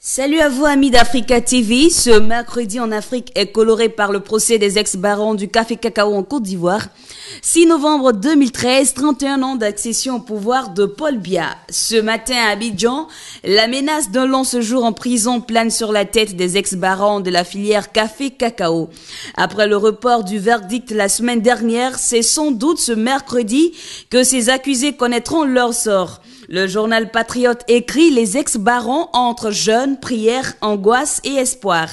Salut à vous amis d'Africa TV. Ce mercredi en Afrique est coloré par le procès des ex-barons du café cacao en Côte d'Ivoire. 6 novembre 2013, 31 ans d'accession au pouvoir de Paul Biya. Ce matin à Abidjan, la menace d'un long séjour en prison plane sur la tête des ex-barons de la filière café cacao. Après le report du verdict la semaine dernière, c'est sans doute ce mercredi que ces accusés connaîtront leur sort. Le journal Patriote écrit « Les ex-barons entre jeunes, prières, angoisse et espoir ».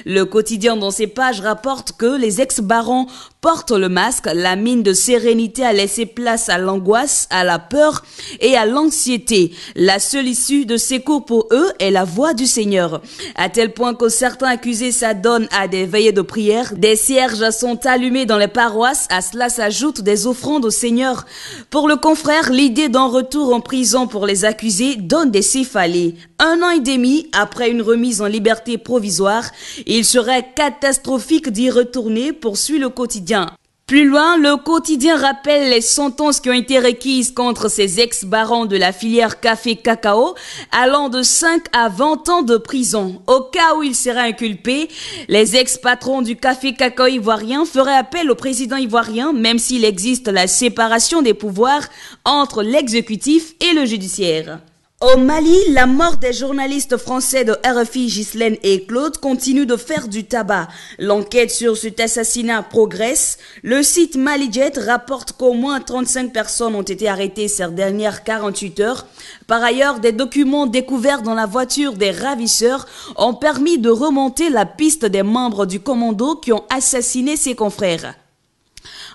Le quotidien dans ses pages rapporte que les ex-barons portent le masque, la mine de sérénité a laissé place à l'angoisse, à la peur et à l'anxiété. La seule issue de ces cours pour eux est la voix du Seigneur. À tel point que certains accusés s'adonnent à des veillées de prière, des cierges sont allumés dans les paroisses, à cela s'ajoutent des offrandes au Seigneur. Pour le confrère, l'idée d'un retour en prison pour les accusés donne des céphalées. 1 an et demi après une remise en liberté provisoire, il serait catastrophique d'y retourner, poursuit le quotidien. Plus loin, le quotidien rappelle les sentences qui ont été requises contre ces ex-barons de la filière café-cacao, allant de 5 à 20 ans de prison. Au cas où ils seraient inculpés, les ex-patrons du café-cacao ivoirien feraient appel au président ivoirien, même s'il existe la séparation des pouvoirs entre l'exécutif et le judiciaire. Au Mali, la mort des journalistes français de RFI Ghislaine et Claude continue de faire du tabac. L'enquête sur cet assassinat progresse. Le site Malijet rapporte qu'au moins 35 personnes ont été arrêtées ces dernières 48 heures. Par ailleurs, des documents découverts dans la voiture des ravisseurs ont permis de remonter la piste des membres du commando qui ont assassiné ses confrères.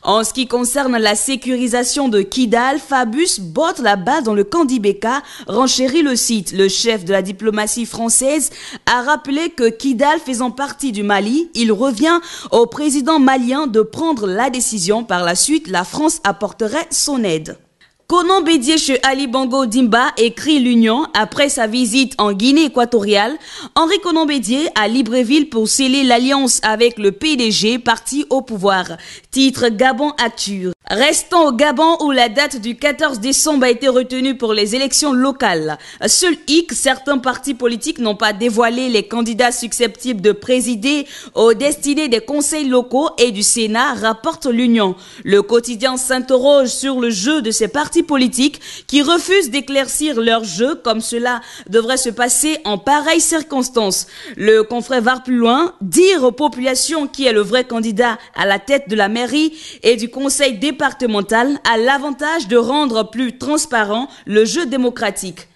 En ce qui concerne la sécurisation de Kidal, Fabius botte la balle dans le camp d'Ibeka, renchérit le site. Le chef de la diplomatie française a rappelé que Kidal faisant partie du Mali, il revient au président malien de prendre la décision. Par la suite, la France apporterait son aide. Konan Bédié chez Ali Bongo Dimba écrit l'Union après sa visite en Guinée équatoriale. Henri Konan Bédié à Libreville pour sceller l'alliance avec le PDG parti au pouvoir. Titre Gabon Actu. Restons au Gabon où la date du 14 décembre a été retenue pour les élections locales. Seul hic, certains partis politiques n'ont pas dévoilé les candidats susceptibles de présider aux destinées des conseils locaux et du Sénat, rapporte l'Union. Le quotidien s'interroge sur le jeu de ces partis politiques qui refusent d'éclaircir leur jeu comme cela devrait se passer en pareilles circonstances. Le confrère va plus loin, dire aux populations qui est le vrai candidat à la tête de la mairie et du conseil départemental a l'avantage de rendre plus transparent le jeu démocratique.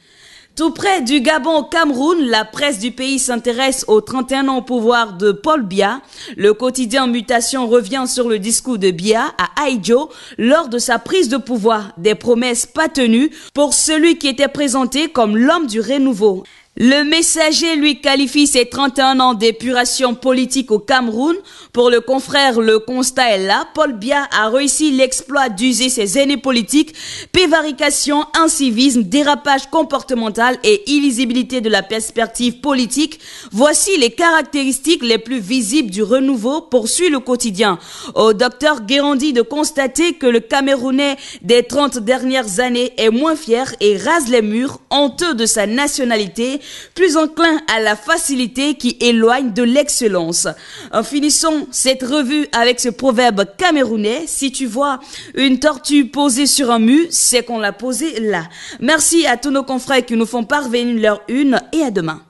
Tout près du Gabon au Cameroun, la presse du pays s'intéresse aux 31 ans au pouvoir de Paul Biya. Le quotidien Mutation revient sur le discours de Biya à Aïdjo lors de sa prise de pouvoir. Des promesses pas tenues pour celui qui était présenté comme l'homme du renouveau. Le Messager lui qualifie ses 31 ans d'épuration politique au Cameroun. Pour le confrère, le constat est là. Paul Biya a réussi l'exploit d'user ses aînés politiques, prévarication, incivisme, dérapage comportemental et illisibilité de la perspective politique. Voici les caractéristiques les plus visibles du renouveau, poursuit le quotidien. Au docteur Guérandi de constater que le Camerounais des 30 dernières années est moins fier et rase les murs, honteux de sa nationalité, plus enclin à la facilité qui éloigne de l'excellence. Finissons cette revue avec ce proverbe camerounais. Si tu vois une tortue posée sur un mur, c'est qu'on l'a posée là. Merci à tous nos confrères qui nous font parvenir leur une et à demain.